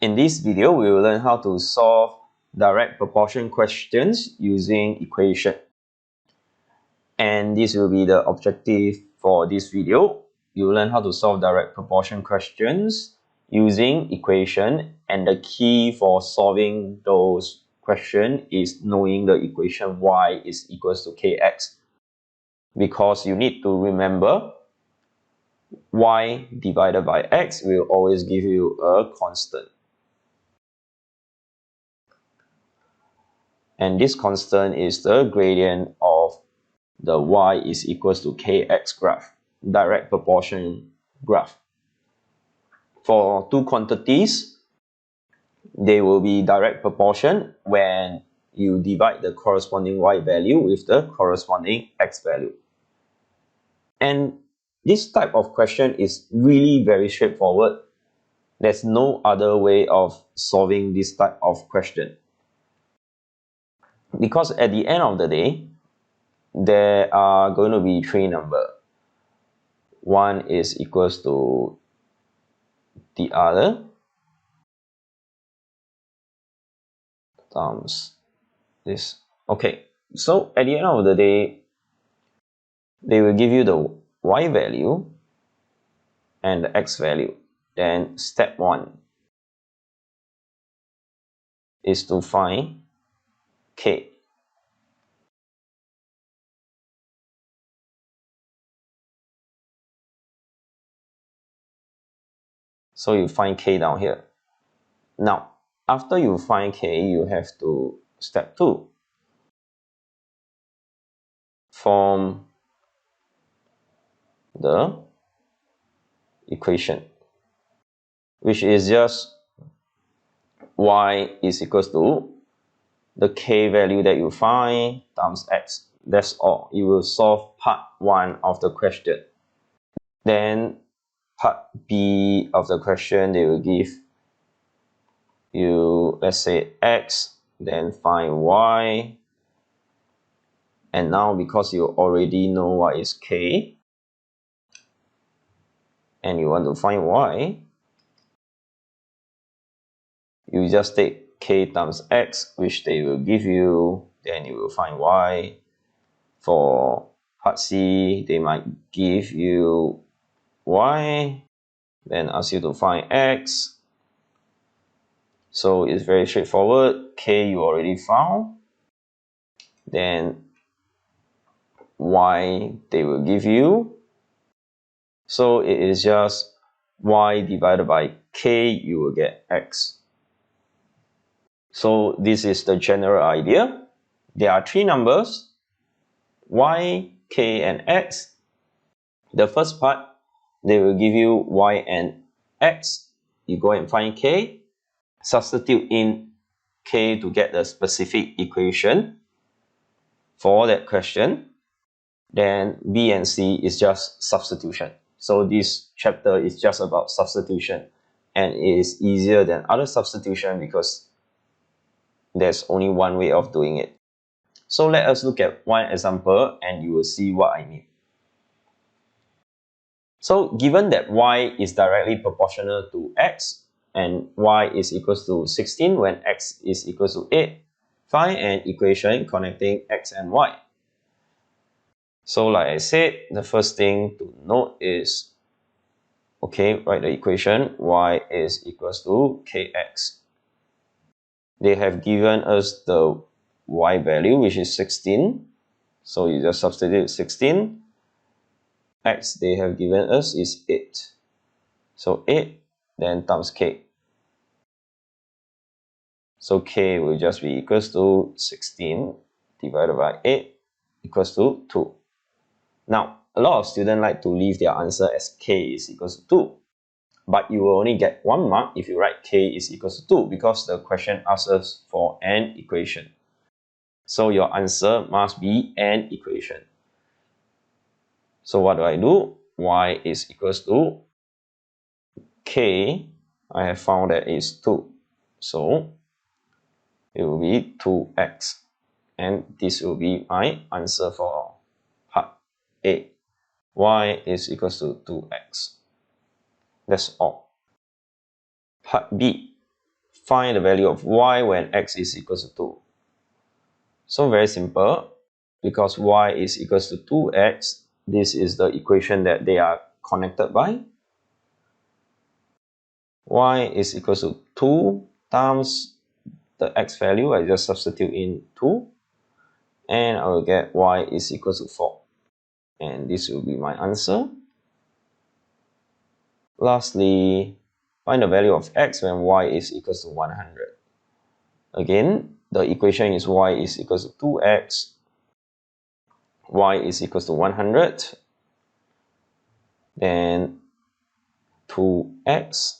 In this video, we will learn how to solve direct proportion questions using equation. And this will be the objective for this video. You will learn how to solve direct proportion questions using equation, and the key for solving those questions is knowing the equation y is equals to kx, because you need to remember y divided by x will always give you a constant. And this constant is the gradient of the y is equals to kx graph, direct proportion graph. For two quantities, they will be direct proportion when you divide the corresponding y value with the corresponding x value. And this type of question is really very straightforward. There's no other way of solving this type of question. Because at the end of the day, there are going to be three numbers. One is equals to the other times this. Okay, so at the end of the day, they will give you the y value and the x value. Then step 1 is to find k. So you find k down here. Now, after you find k, you have to step 2. Form the equation, which is just y is equals to the k value that you find times x. That's all. You will solve part 1 of the question. Then part B of the question, they will give you, let's say, x, then find y. And now, because you already know what is k, and you want to find y, you just take k times x, which they will give you, then you will find y. For part C, they might give you y, then ask you to find x. So it's very straightforward. K you already found. Then y they will give you. So it is just y divided by k, you will get x. So this is the general idea. There are three numbers, y, k, and x. The first part, they will give you y and x. You go and find k. Substitute in k to get the specific equation for that question. Then B and C is just substitution. So this chapter is just about substitution, and it is easier than other substitution because there's only one way of doing it. So let us look at one example and you will see what I mean. So given that y is directly proportional to x, and y is equals to 16 when x is equals to 8, find an equation connecting x and y. So like I said, the first thing to note is, okay, write the equation y is equals to kx. They have given us the y value, which is 16. So you just substitute 16. X they have given us is 8. So 8 then times k. So k will just be equals to 16 divided by 8 equals to 2. Now, a lot of students like to leave their answer as k is equals to 2. But you will only get 1 mark if you write k is equals to 2, because the question asks us for an equation. So your answer must be an equation. So what do? Y is equals to k. I have found that is 2. So it will be 2x. And this will be my answer for part A. Y is equals to 2x. That's all. Part B. find the value of y when x is equals to 2. So very simple, because y is equals to 2x, this is the equation that they are connected by. Y is equals to 2 times the x value, I just substitute in 2, and I will get y is equals to 4. And this will be my answer. Lastly, find the value of x when y is equals to 100. Again, the equation is y is equals to 2x, y is equals to 100, then 2x.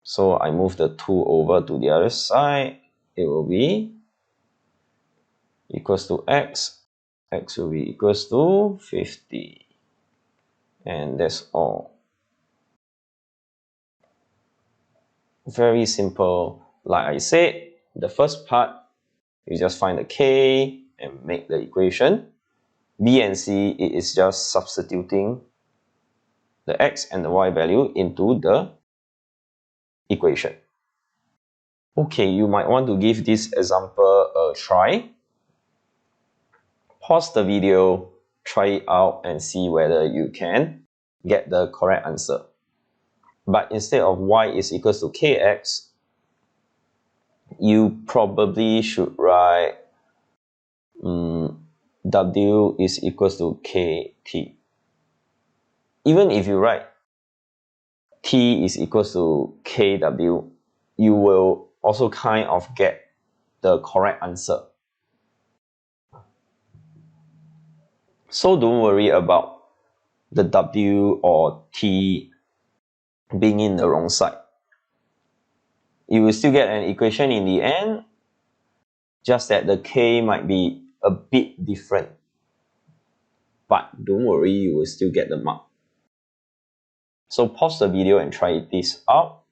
So I move the 2 over to the other side. It will be equals to x. X will be equals to 50. And that's all. Very simple. Like I said, the first part, you just find the k and make the equation. B and C, it is just substituting the x and the y value into the equation. Okay, you might want to give this example a try. Pause the video, try it out and see whether you can get the correct answer. But instead of y is equals to kx, you probably should write w is equals to kt. Even if you write t is equals to kw, you will also kind of get the correct answer. So don't worry about the w or t being in the wrong side. You will still get an equation in the end, just that the k might be a bit different. But don't worry, you will still get the mark. So pause the video and try this out.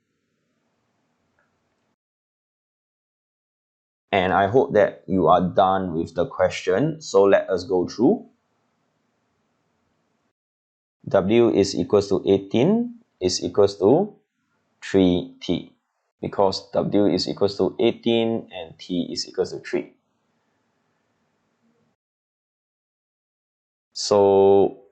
And I hope that you are done with the question. So let us go through. W is equals to 18 is equals to 3t. Because W is equals to 18 and T is equals to 3. So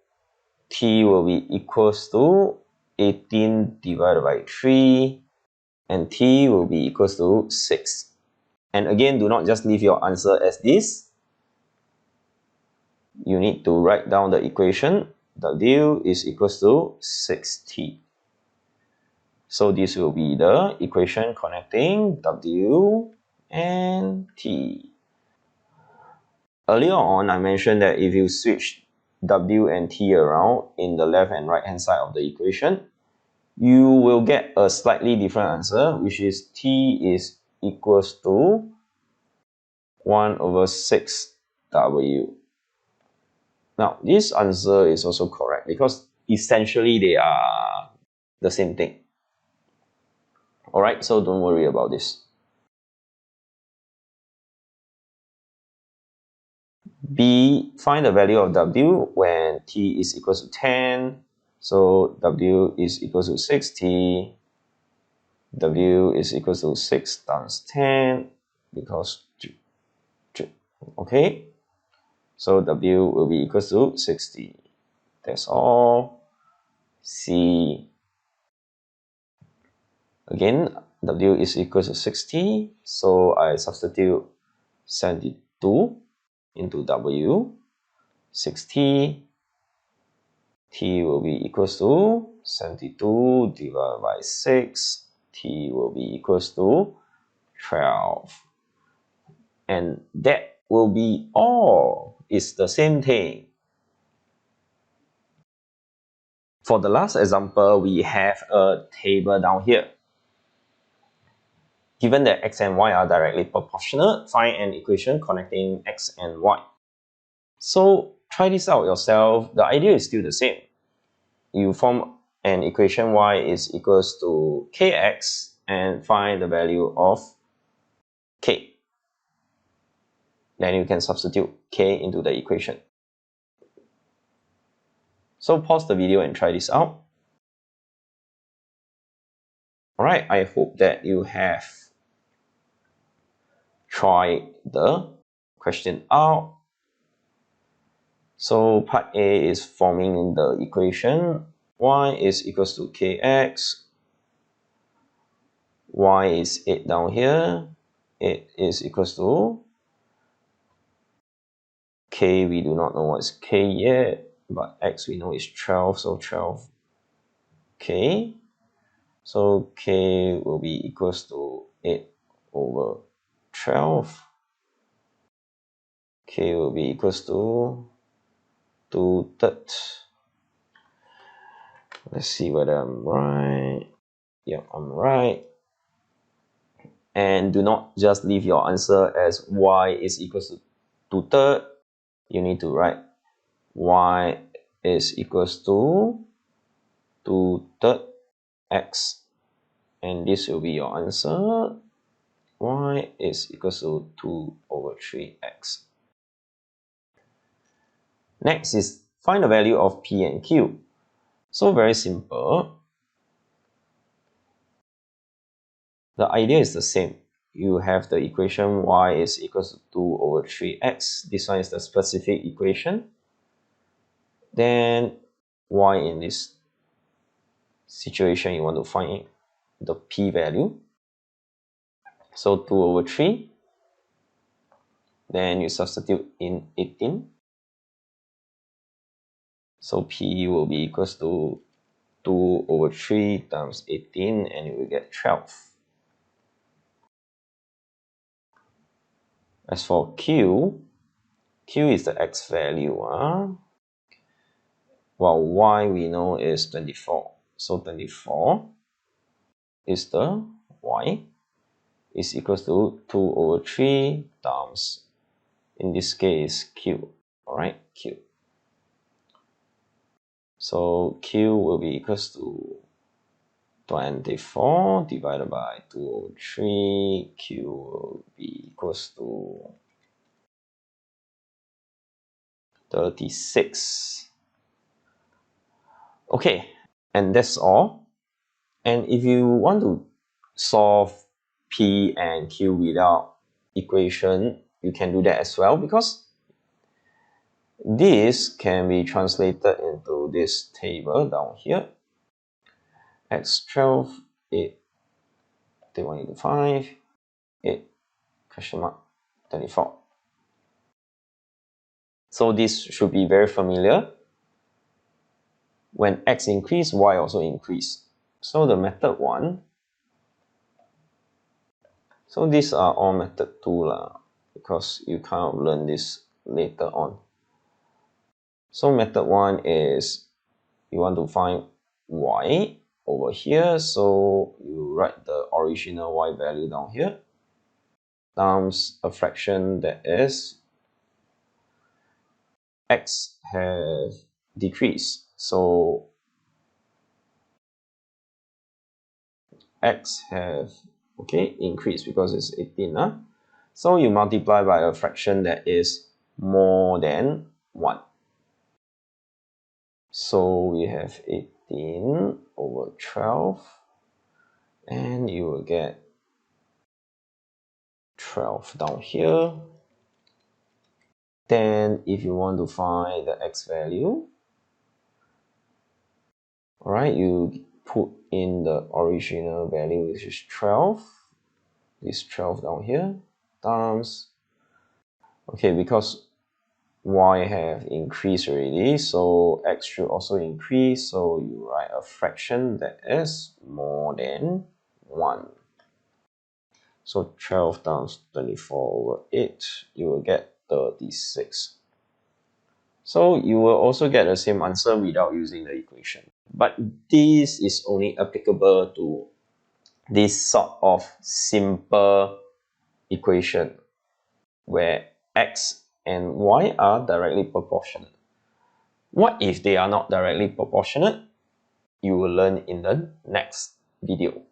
T will be equals to 18 divided by 3 and T will be equals to 6. And again, do not just leave your answer as this. You need to write down the equation. W is equals to 6t. So this will be the equation connecting W and T. Earlier on, I mentioned that if you switch W and T around in the left and right hand side of the equation, you will get a slightly different answer, which is T is equals to 1 over 6W. Now, this answer is also correct because essentially they are the same thing. Alright, so don't worry about this. B, find the value of W when T is equals to 10. So W is equals to 6T. W is equals to 6 times 10 because, okay. So W will be equals to 60. That's all. C. Again, W is equals to 60. So I substitute 72 into W. 60. T will be equals to 72 divided by 6. T will be equals to 12. And that will be all. It's the same thing. For the last example, we have a table down here. Given that x and y are directly proportional, find an equation connecting x and y. So try this out yourself. The idea is still the same. You form an equation y is equals to kx and find the value of k. Then you can substitute k into the equation. So pause the video and try this out. Alright, I hope that you have tried the question out. So part A is forming the equation y is equals to kx, y is 8 down here, 8 is equals to k, we do not know what is k yet, but x we know is 12, so 12k. So k will be equals to 8 over 12. K will be equals to 2/3. Let's see whether I'm right. Yep, I'm right. And do not just leave your answer as y is equals to 2/3. You need to write y is equals to 2/3 x. And this will be your answer. Y is equals to 2 over 3x. Next is find the value of P and Q. So very simple. The idea is the same. You have the equation y is equals to 2 over 3x. This one is the specific equation. Then y in this situation, you want to find the P value. So 2 over 3. Then you substitute in 18. So P will be equals to 2 over 3 times 18, and you will get 12. As for Q, Q is the x value. While y we know is 24. So 24 is the y is equals to 2 over 3 times, in this case, Q. Alright, Q. So Q will be equals to 24 divided by 2 over 3. Q will be equals to 36. Okay, and that's all. And if you want to solve P and Q without equation, you can do that as well, because this can be translated into this table down here. X12, 8, 31 into 5, 8, question mark, 24. So this should be very familiar. When x increase, y also increase. So the method 1, so these are all method 2 because you kind of learn this later on. So method 1 is you want to find y over here, so you write the original y value down here times a fraction that is x has decreased. So x have increased because it's 18. So you multiply by a fraction that is more than 1. So we have 18 over 12, and you will get 12 down here. Then if you want to find the x value, alright, you put in the original value, which is 12, this 12 down here, times, because y have increased already, so x should also increase, so you write a fraction that is more than 1. So 12 times 24 over 8, you will get 36. So you will also get the same answer without using the equation. But this is only applicable to this sort of simple equation where x and y are directly proportionate. What if they are not directly proportionate? You will learn in the next video.